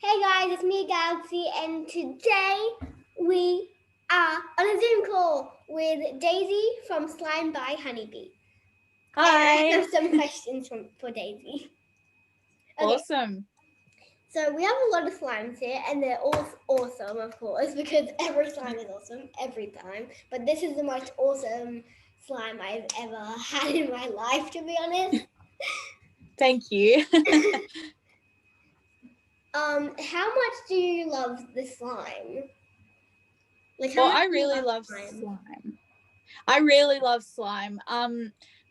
Hey guys, it's me, Galaxy, and today we are on a Zoom call with Daisy from Slime by Honeybee. And I Hi. have some questions for Daisy. Okay, Awesome. so we have a lot of slimes here, and they're all awesome, of course, because every slime is awesome every time. But this is the most awesome slime I've ever had in my life, to be honest. Thank you. How much do you love the slime? Like, how Well, much I do you really love love slime? slime. I really love slime.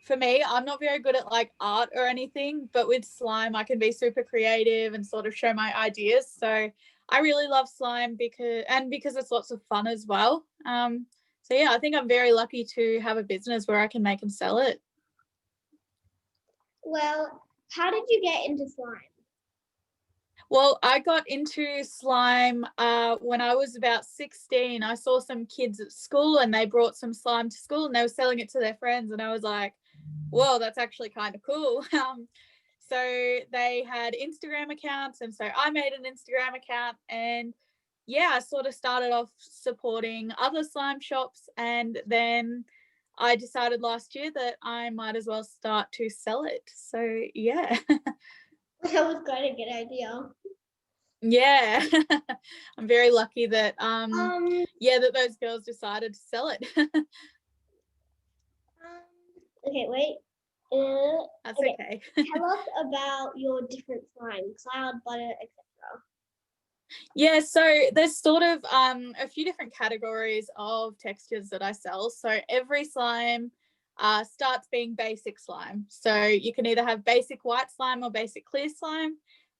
For me, I'm not very good at like art or anything, but with slime, I can be super creative and sort of show my ideas. So I really love slime because it's lots of fun as well. So yeah, I think I'm very lucky to have a business where I can make and sell it. Well, how did you get into slime? Well, I got into slime when I was about 16. I saw some kids at school and they brought some slime to school and they were selling it to their friends. And I was like, whoa, that's actually kind of cool. So they had Instagram accounts. And so I made an Instagram account. And yeah, I sort of started off supporting other slime shops. And then I decided last year that I might as well start to sell it. So yeah. That was quite a good idea. Yeah. I'm very lucky that Um, that those girls decided to sell it. okay, wait. That's Okay, okay. tell us about your different slime, cloud, butter, etc. Yeah, so there's sort of a few different categories of textures that I sell. So every slime starts being basic slime. So you can either have basic white slime or basic clear slime.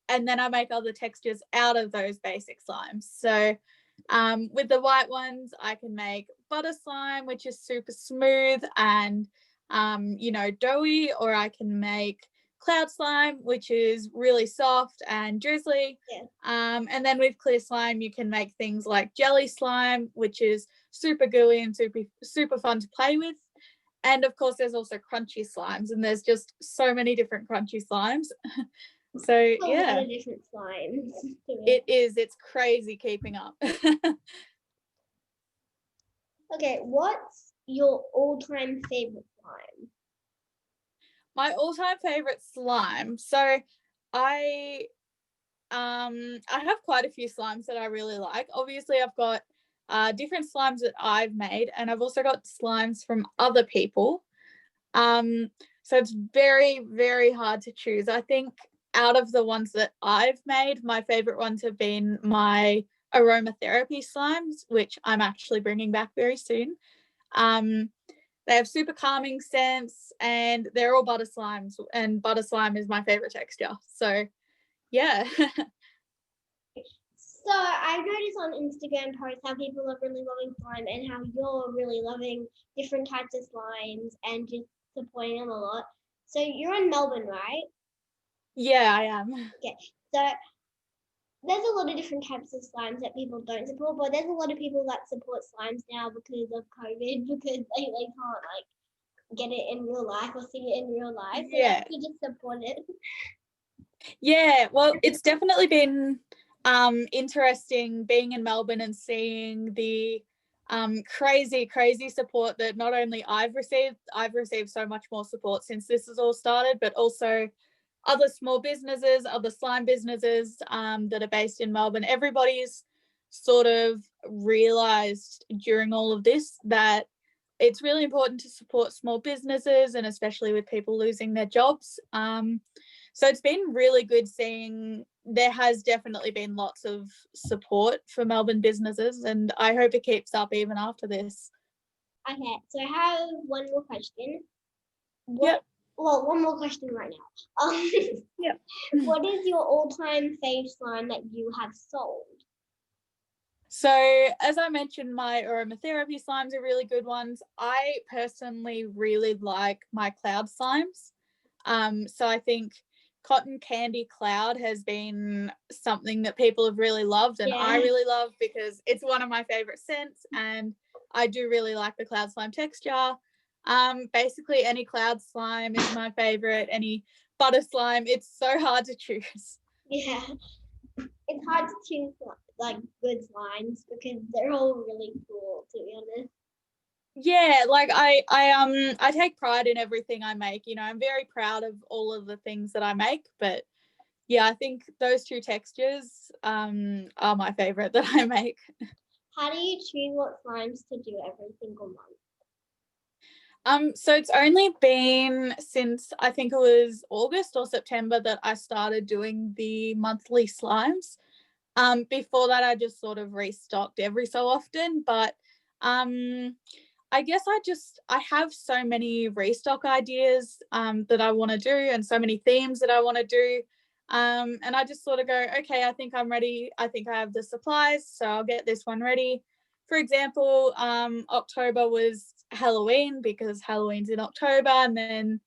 And then I make other textures out of those basic slimes. So with the white ones, I can make butter slime, which is super smooth and, doughy, or I can make cloud slime, which is really soft and drizzly. Yeah. And then with clear slime, you can make things like jelly slime, which is super gooey and super fun to play with. And of course, there's also crunchy slimes, and there's just so many different crunchy slimes. So A lot yeah, of different slimes. it is. It's crazy keeping up. Okay, what's your all-time favorite slime? My all-time favorite slime. So I I have quite a few slimes that I really like. Obviously, I've got different slimes that I've made, and I've also got slimes from other people. So it's very, very hard to choose. I think out of the ones that I've made, my favorite ones have been my aromatherapy slimes, which I'm actually bringing back very soon. Um, they have super calming scents and they're all butter slimes, and butter slime is my favorite texture. So yeah. So I've noticed on Instagram posts how people are really loving slime and how you're really loving different types of slimes and just supporting them a lot. So you're in Melbourne, right? Yeah, I am. Okay. So there's a lot of different types of slimes that people don't support, but there's a lot of people that support slimes now because of COVID, because they can't like get it in real life or see it in real life. So Yeah. they just support it. Yeah, well, it's definitely been interesting being in Melbourne and seeing the crazy support that not only I've received so much more support since this has all started, but also other small businesses, other slime businesses that are based in Melbourne. Everybody's sort of realized during all of this that it's really important to support small businesses, and especially with people losing their jobs. So it's been really good seeing there has definitely been lots of support for Melbourne businesses, and I hope it keeps up even after this. Okay, so I have one more question. Yep. Well, one more question right now. Yep. What is your all-time fave slime that you have sold? So, as I mentioned, my aromatherapy slimes are really good ones. I personally really like my cloud slimes. So I think cotton candy cloud has been something that people have really loved, and I really love because it's one of my favorite scents, and I do really like the cloud slime texture. Basically, any cloud slime is my favorite. Any butter slime, it's so hard to choose. Yeah. it's hard to choose like good slimes because they're all really cool, to be honest. Yeah, like I take pride in everything I make. You know, I'm very proud of all of the things that I make, but yeah, I think those two textures are my favorite that I make. How do you choose what slimes to do every single month? So it's only been since I think it was August or September that I started doing the monthly slimes. Before that, I just sort of restocked every so often, but I guess I have so many restock ideas that I want to do, and so many themes that I want to do. And I just sort of go, okay, I think I'm ready. I think I have the supplies, so I'll get this one ready. For example, October was Halloween because Halloween's in October, and then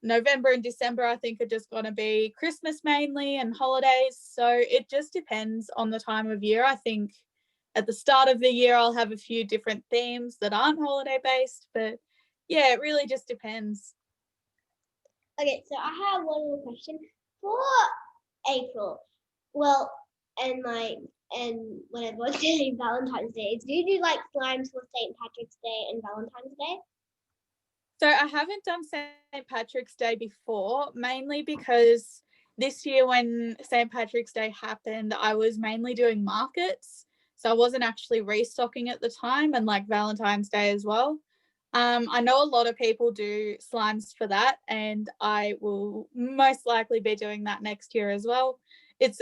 November and December, I think, are just going to be Christmas mainly and holidays. So it just depends on the time of year. I think at the start of the year, I'll have a few different themes that aren't holiday based, but yeah, it really just depends. Okay, so I have one more question for April. Well, and like, and whenever it's Valentine's Day, do you do like slimes for St. Patrick's Day and Valentine's Day? So I haven't done St. Patrick's Day before, mainly because this year when St. Patrick's Day happened, I was mainly doing markets. So I wasn't actually restocking at the time, and like Valentine's Day as well. I know a lot of people do slimes for that, and I will most likely be doing that next year as well. It's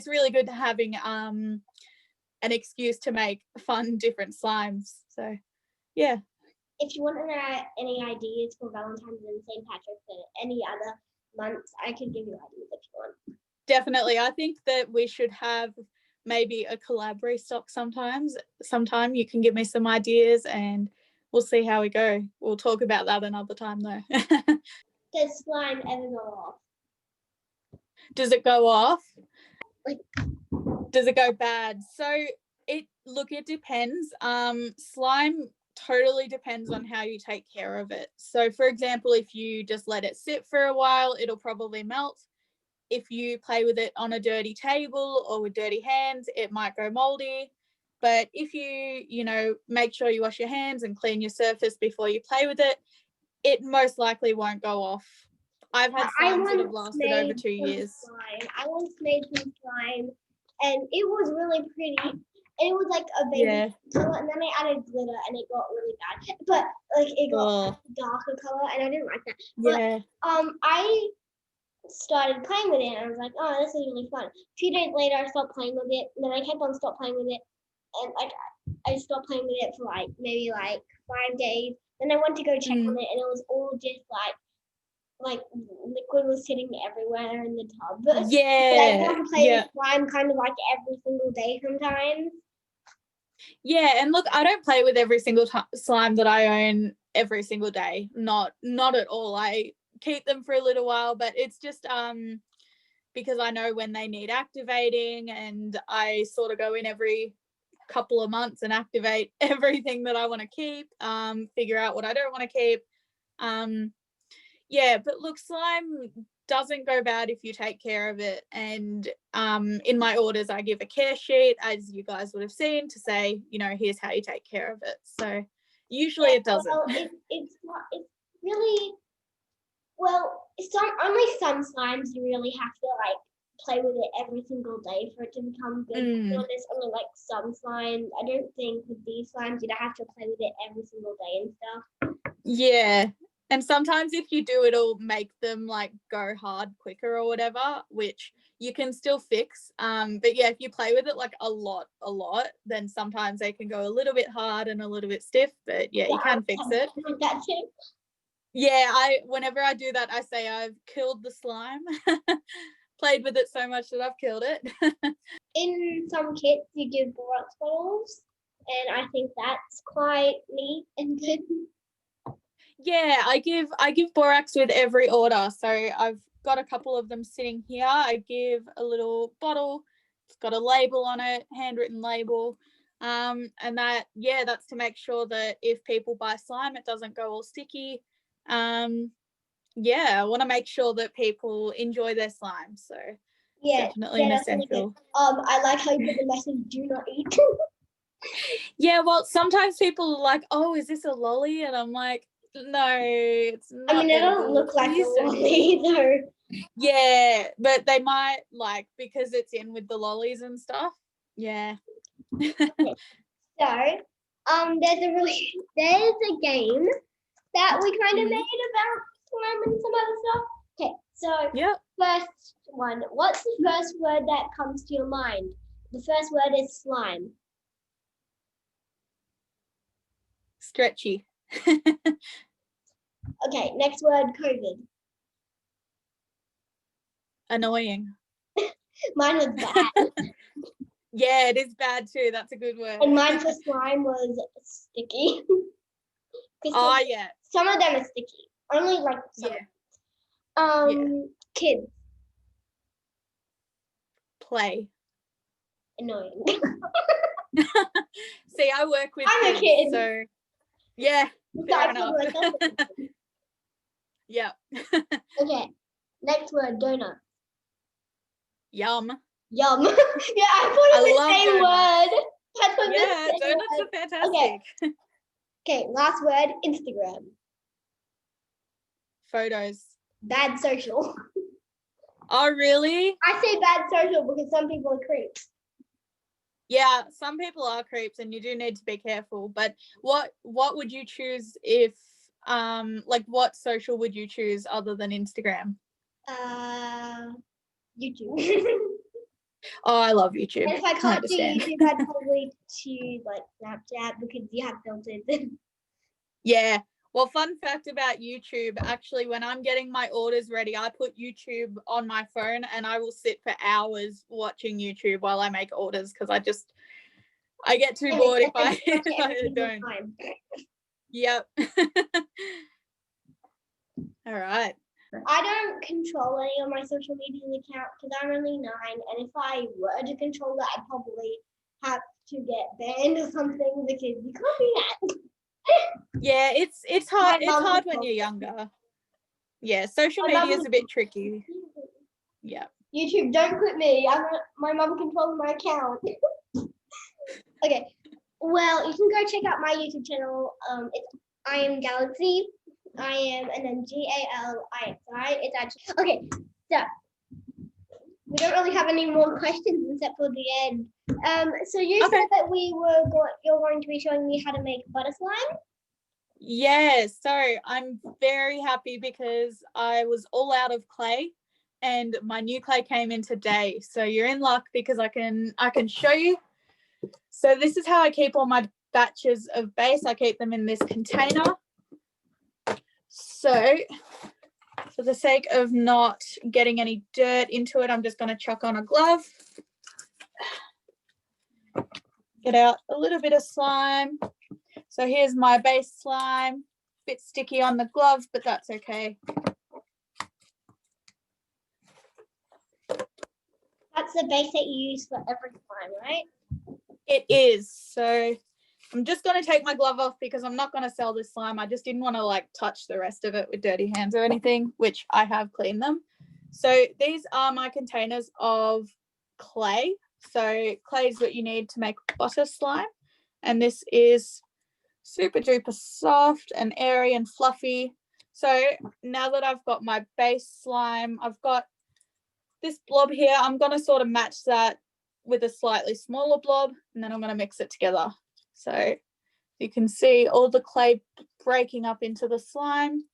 really good having an excuse to make fun different slimes. So yeah. If you want to know any ideas for Valentine's and St. Patrick's and any other months, I can give you ideas if you want. Definitely. I think that we should have maybe a collab restock sometime you can give me some ideas and we'll see how we go. We'll talk about that another time though. Does slime ever go off? Does it go off? Like, does it go bad? So it depends. Slime totally depends on how you take care of it. So for example, if you just let it sit for a while, it'll probably melt. If you play with it on a dirty table or with dirty hands, it might go moldy. But if you make sure you wash your hands and clean your surface before you play with it, it most likely won't go off. I've had slimes that have lasted over 2 years. I once made some slime and it was really pretty. And it was like a baby color, and then I added glitter and it got really bad. But like it got a darker color and I didn't like that. Yeah. But I started playing with it and I was like, oh, this is really fun. A few days later I stopped playing with it, and then I kept on stopped playing with it, and like I stopped playing with it for like maybe like 5 days. Then I went to go check on it and it was all just like liquid was sitting everywhere in the tub. Yeah. But I want to play with slime kind of like every single day sometimes. Yeah, and look, I don't play with every single slime that I own every single day. Not at all. I keep them for a little while, but it's just because I know when they need activating, and I sort of go in every couple of months and activate everything that I want to keep, figure out what I don't want to keep. Yeah, but look, slime doesn't go bad if you take care of it. And in my orders, I give a care sheet, as you guys would have seen, to say, here's how you take care of it. So usually it doesn't. Well, it's really only some slimes you really have to like play with it every single day for it to become good. There's only like some slimes. I don't think with these slimes you'd have to play with it every single day and stuff. Yeah. And sometimes if you do, it'll make them like go hard quicker or whatever, which you can still fix. But yeah, if you play with it like a lot, then sometimes they can go a little bit hard and a little bit stiff, but yeah, you can fix it. That's it. Yeah, whenever I do that, I say I've killed the slime. Played with it so much that I've killed it. In some kits, you give borax bottles, and I think that's quite neat and good. Yeah, I give borax with every order. So I've got a couple of them sitting here. I give a little bottle. It's got a label on it, handwritten label. And that's to make sure that if people buy slime, it doesn't go all sticky. I want to make sure that people enjoy their slime. So Yeah, definitely an that's really good. essential. I like how you put the message "Do not eat." Yeah, well, sometimes people are like, "Oh, is this a lolly?" And I'm like, "No, it's not." I mean, it doesn't edible. look like a Please don't eat lolly, though. Yeah, but they might like because it's in with the lollies and stuff. Yeah. So, there's a game that we kind of Mm. made about slime and some other stuff. Okay, so Yep. first one, what's the first word that comes to your mind? The first word is slime. Stretchy. Okay, next word, COVID. Annoying. Mine was bad. Yeah, it is bad too. That's a good word. And mine for slime was sticky. Oh yeah. Some of them are sticky. Only like some. Yeah. Kids. Play. Annoying. See, I work with I'm a kids, kid. so yeah, fair enough. Yeah. Okay. Next word, donut. Yum. Yum. Yeah, I thought it was the same word. I thought Yeah, the same donuts word. are fantastic. Okay, last word, Instagram. Photos. Bad social. Oh, really? I say bad social because some people are creeps. Yeah, some people are creeps and you do need to be careful. But what would you choose if like what social would you choose other than Instagram? YouTube. Oh, I love YouTube. And if I I can't do understand. YouTube, I'd probably choose like Snapchat because you have filters. Yeah. Well, fun fact about YouTube, actually, when I'm getting my orders ready, I put YouTube on my phone and I will sit for hours watching YouTube while I make orders because I get too bored if I don't. Time. Yep. All right. I don't control any of my social media accounts because I'm only 9, and if I were to control that, I'd probably have to get banned or something because you can't do that. Yeah, it's hard. My It's mum hard when controls you're it. younger. Yeah, social My media mum is a bit tricky. Yeah. YouTube, don't quit me. My mum controls my account. Okay. Well, you can go check out my YouTube channel. It's Iamgalixi. I am and then Galixi. It's actually okay. So we don't really have any more questions except for the end. So you said that you're going to be showing me how to make butter slime. Yeah, so I'm very happy because I was all out of clay and my new clay came in today. So you're in luck because I can show you. So this is how I keep all my batches of base. I keep them in this container. So for the sake of not getting any dirt into it, I'm just going to chuck on a glove. Get out a little bit of slime. So here's my base slime. Bit sticky on the glove, but that's okay. That's the base that you use for every slime, right? It is. So I'm just going to take my glove off because I'm not going to sell this slime. I just didn't want to like touch the rest of it with dirty hands or anything, which I have cleaned them. So these are my containers of clay. So clay is what you need to make butter slime. And this is super duper soft and airy and fluffy. So now that I've got my base slime, I've got this blob here. I'm going to sort of match that with a slightly smaller blob and then I'm going to mix it together. So you can see all the clay breaking up into the slime.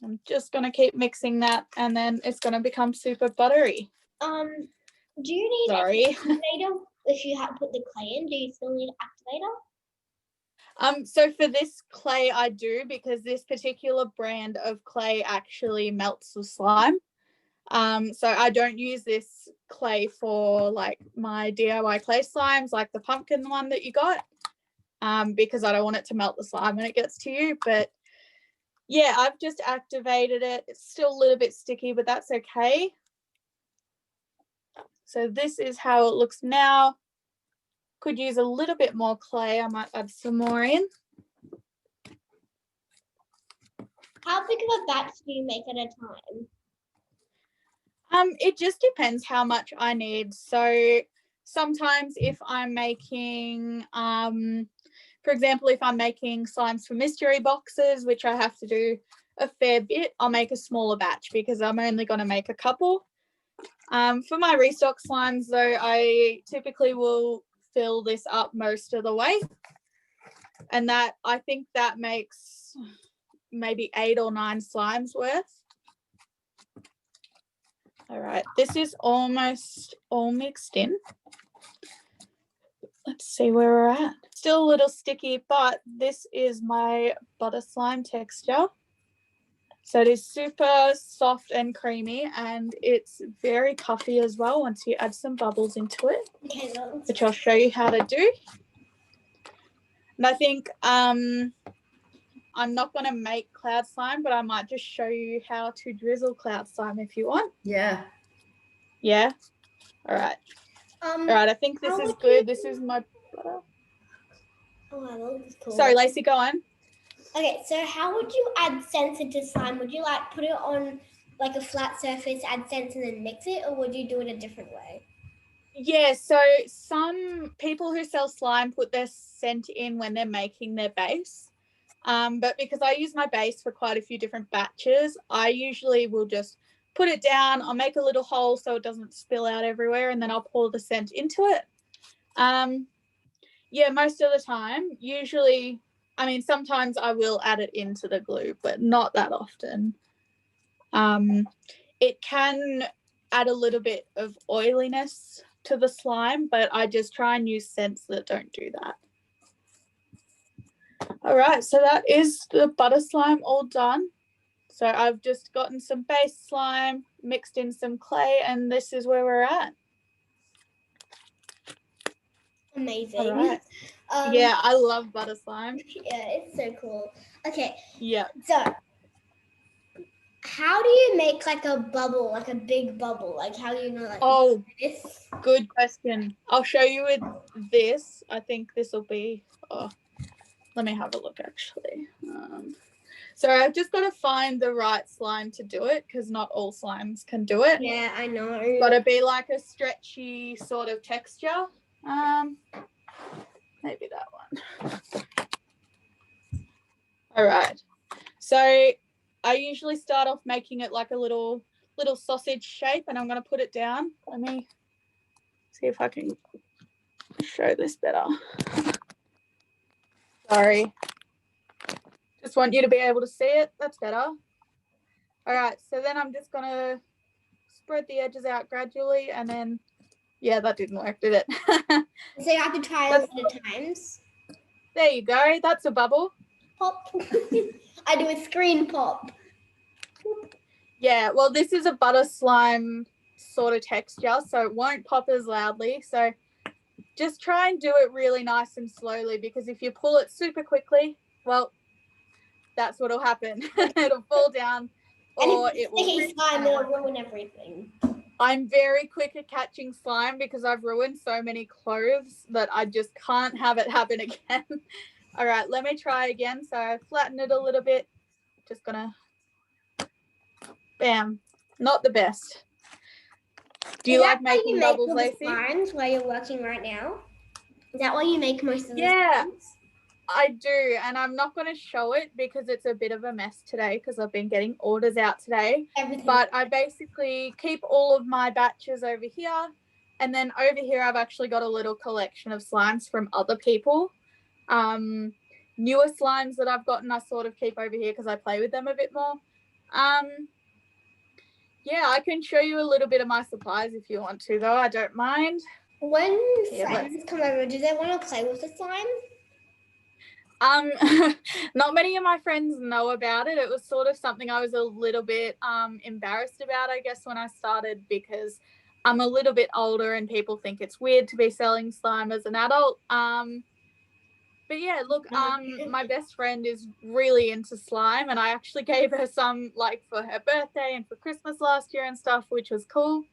I'm just going to keep mixing that and then it's going to become super buttery. Do you need an activator if you have put the clay in? Do you still need an activator? So for this clay I do because this particular brand of clay actually melts the slime. So I don't use this clay for like my DIY clay slimes like the pumpkin one that you got because I don't want it to melt the slime when it gets to you. But yeah, I've just activated it. It's still a little bit sticky, but that's okay. So this is how it looks now. Could use a little bit more clay. I might add some more in. How big of a batch do you make at a time? It just depends how much I need. So sometimes if I'm making, for example, if I'm making slimes for mystery boxes, which I have to do a fair bit, I'll make a smaller batch because I'm only going to make a couple. For my restock slimes, though, I typically will fill this up most of the way. And that, I think that makes maybe 8 or 9 slimes worth. All right, this is almost all mixed in. Let's see where we're at. Still a little sticky, but this is my butter slime texture. So it is super soft and creamy, and it's very puffy as well once you add some bubbles into it, which I'll show you how to do. And I think I'm not going to make cloud slime, but I might just show you how to drizzle cloud slime if you want. Yeah. Yeah? All right. All right, I think this is good. This is my butter. Oh, wow, that looks cool. Sorry, Lacey, go on. Okay, so how would you add scents into slime? Would you like put it on like a flat surface, add scents, and then mix it, or would you do it a different way? Yeah, so some people who sell slime put their scent in when they're making their base. But because I use my base for quite a few different batches, I usually will just put it down. I'll make a little hole so it doesn't spill out everywhere, and then I'll pour the scent into it. Yeah, most of the time. Usually, I mean, sometimes I will add it into the glue, but not that often. It can add a little bit of oiliness to the slime, but I just try and use scents that don't do that. All right, so that is the butter slime all done. So I've just gotten some base slime, mixed in some clay, and this is where we're at. Amazing. All right. Yeah, I love butter slime. Yeah, it's so cool. Okay. Yeah. So how do you make like a bubble, like a big bubble? Like how do you know like this? Good question. I'll show you with this. I think this will be, let me have a look actually. So I've just got to find the right slime to do it because not all slimes can do it. Yeah, I know. Got to be like a stretchy sort of texture. Maybe that one. All right. So I usually start off making it like a little sausage shape, and I'm going to put it down. Let me see if I can show this better. Sorry. Just want you to be able to see it. That's better. All right. So then I'm just going to spread the edges out gradually, and then, yeah, that didn't work, did it? So you have to try a lot of times. There you go. That's a bubble. Pop. I do a screen pop. Yeah, well, this is a butter slime sort of texture, so it won't pop as loudly. So just try and do it really nice and slowly, because if you pull it super quickly, well, that's what'll happen. It'll fall down, or it will. Slime, it'll ruin everything. I'm very quick at catching slime because I've ruined so many clothes that I just can't have it happen again. All right, let me try again. So I flatten it a little bit. Just gonna, bam. Not the best. Do you like making bubbles, Lacey? Slimes while you're working right now? Is that why you make most of the Yeah, slimes? I do, and I'm not going to show it because it's a bit of a mess today because I've been getting orders out today. But I basically keep all of my batches over here, and then over here I've actually got a little collection of slimes from other people. Newer slimes that I've gotten I sort of keep over here because I play with them a bit more. Yeah, I can show you a little bit of my supplies if you want to, though. I don't mind. When friends come over, do they want to play with the slime? Not many of my friends know about it. It was sort of something I was a little bit embarrassed about, I guess, when I started, because I'm a little bit older and people think it's weird to be selling slime as an adult. But yeah, look, my best friend is really into slime, and I actually gave her some like for her birthday and for Christmas last year and stuff, which was cool.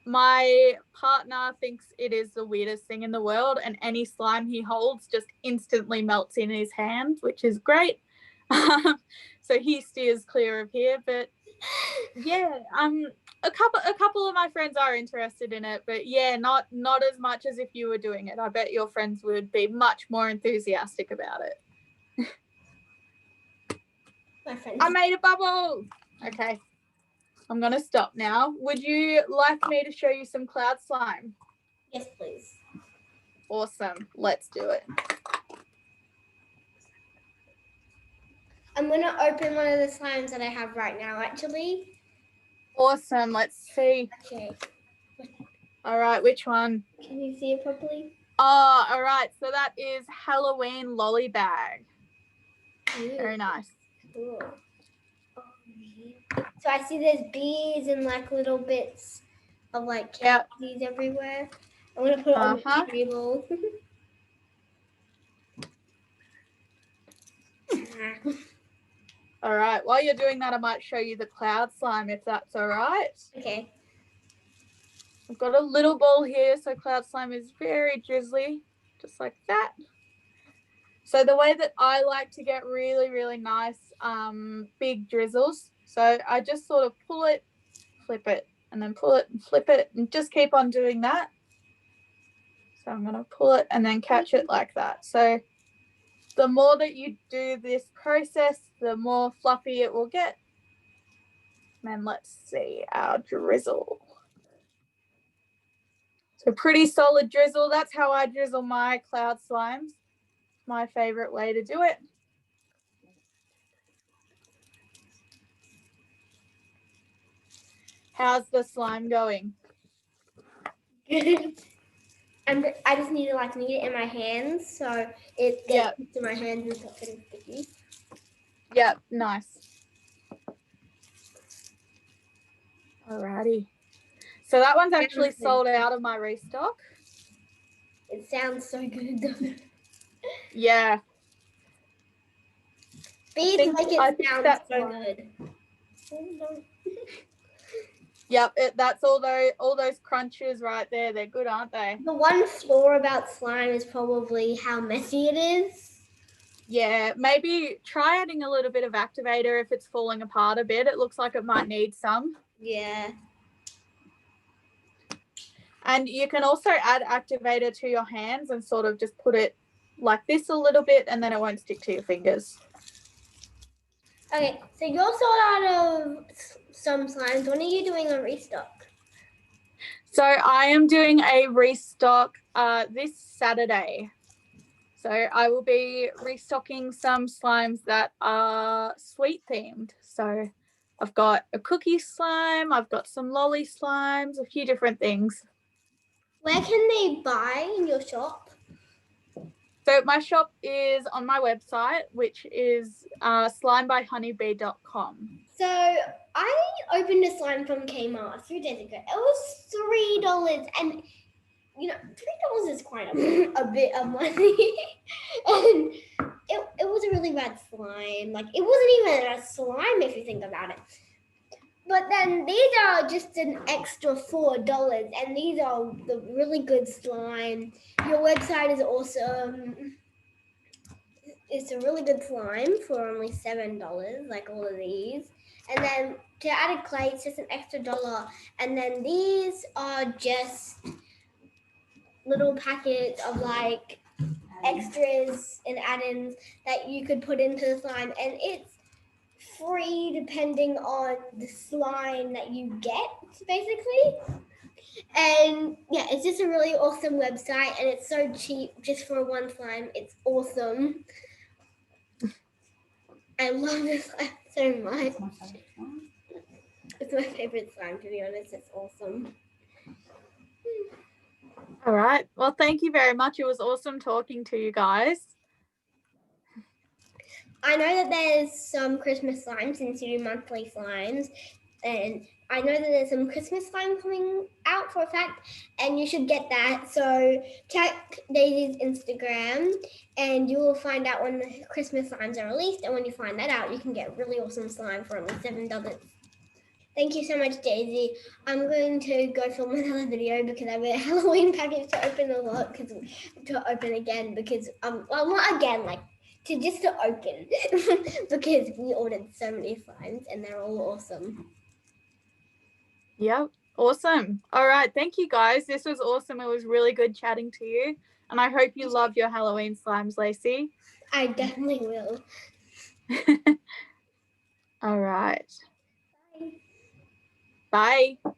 My partner thinks it is the weirdest thing in the world, and any slime he holds just instantly melts in his hand, which is great. So he steers clear of here, but Yeah, a couple of my friends are interested in it, but yeah, not as much as if you were doing it. I bet your friends would be much more enthusiastic about it. My friends. I made a bubble. Okay, I'm gonna stop now. Would you like me to show you some cloud slime? Yes, please. Awesome. Let's do it. I'm gonna open one of the slimes that I have right now, actually. Awesome. Let's see. Okay. All right, which one? Can you see it properly? Oh, all right. So that is Halloween lolly bag. Ooh, Very nice. cool. Oh, yeah. So I see there's bees and like little bits of like candies everywhere. I'm gonna put it on the table. All right. While you're doing that, I might show you the cloud slime if that's all right. Okay. I've got a little ball here, so cloud slime is very drizzly, just like that. So the way that I like to get really, really nice big drizzles, so I just sort of pull it, flip it, and then pull it and flip it, and just keep on doing that. So I'm going to pull it and then catch it like that. So the more that you do this process, the more fluffy it will get. And then let's see our drizzle. So pretty solid drizzle. That's how I drizzle my cloud slimes. My favorite way to do it. How's the slime going? Good. I just need to knead it in my hands so it gets into my hands and stop getting sticky. Yep, nice. Alrighty. So that one's actually sold out of my restock. It sounds so good though. Yeah. Bees make it sound so good. Yep, that's all those crunches right there. They're good, aren't they? The one flaw about slime is probably how messy it is. Yeah, maybe try adding a little bit of activator if it's falling apart a bit. It looks like it might need some. Yeah. And you can also add activator to your hands and sort of just put it like this a little bit, and then it won't stick to your fingers. Okay, so you're sold out of some slimes. When are you doing a restock? So I am doing a restock this Saturday. So I will be restocking some slimes that are sweet themed. So I've got a cookie slime, I've got some lolly slimes, a few different things. Where can they buy in your shop? So my shop is on my website, which is slimebyhoneybee.com. So I opened a slime from Kmart 3 days ago. It was $3, and $3 is quite a bit of money. And it was a really bad slime. Like, it wasn't even a slime if you think about it. But then these are just an extra $4, and these are the really good slime. Your website is awesome. It's a really good slime for only $7, like all of these. And then to add a clay, it's just an extra $1. And then these are just little packets of like extras and add-ins that you could put into the slime, and it's free depending on the slime that you get, basically. And yeah, it's just a really awesome website, and it's so cheap just for one slime. It's awesome. I love this slime so much. It's my favorite slime, to be honest. It's awesome. All right. Well, thank you very much. It was awesome talking to you guys. I know that there's some Christmas slimes since you do monthly slimes, and I know that there's some Christmas slime coming out for a fact, and you should get that. So check Daisy's Instagram, and you will find out when the Christmas slimes are released, and when you find that out, you can get really awesome slime for only $7. Thank you so much, Daisy. I'm going to go film another video because I have a Halloween package to open again because, well, not again, like to open because we ordered so many slimes and they're all awesome. Yep. Awesome. All right. Thank you, guys. This was awesome. It was really good chatting to you. And I hope you love your Halloween slimes, Lacey. I definitely will. All right. Bye. Bye.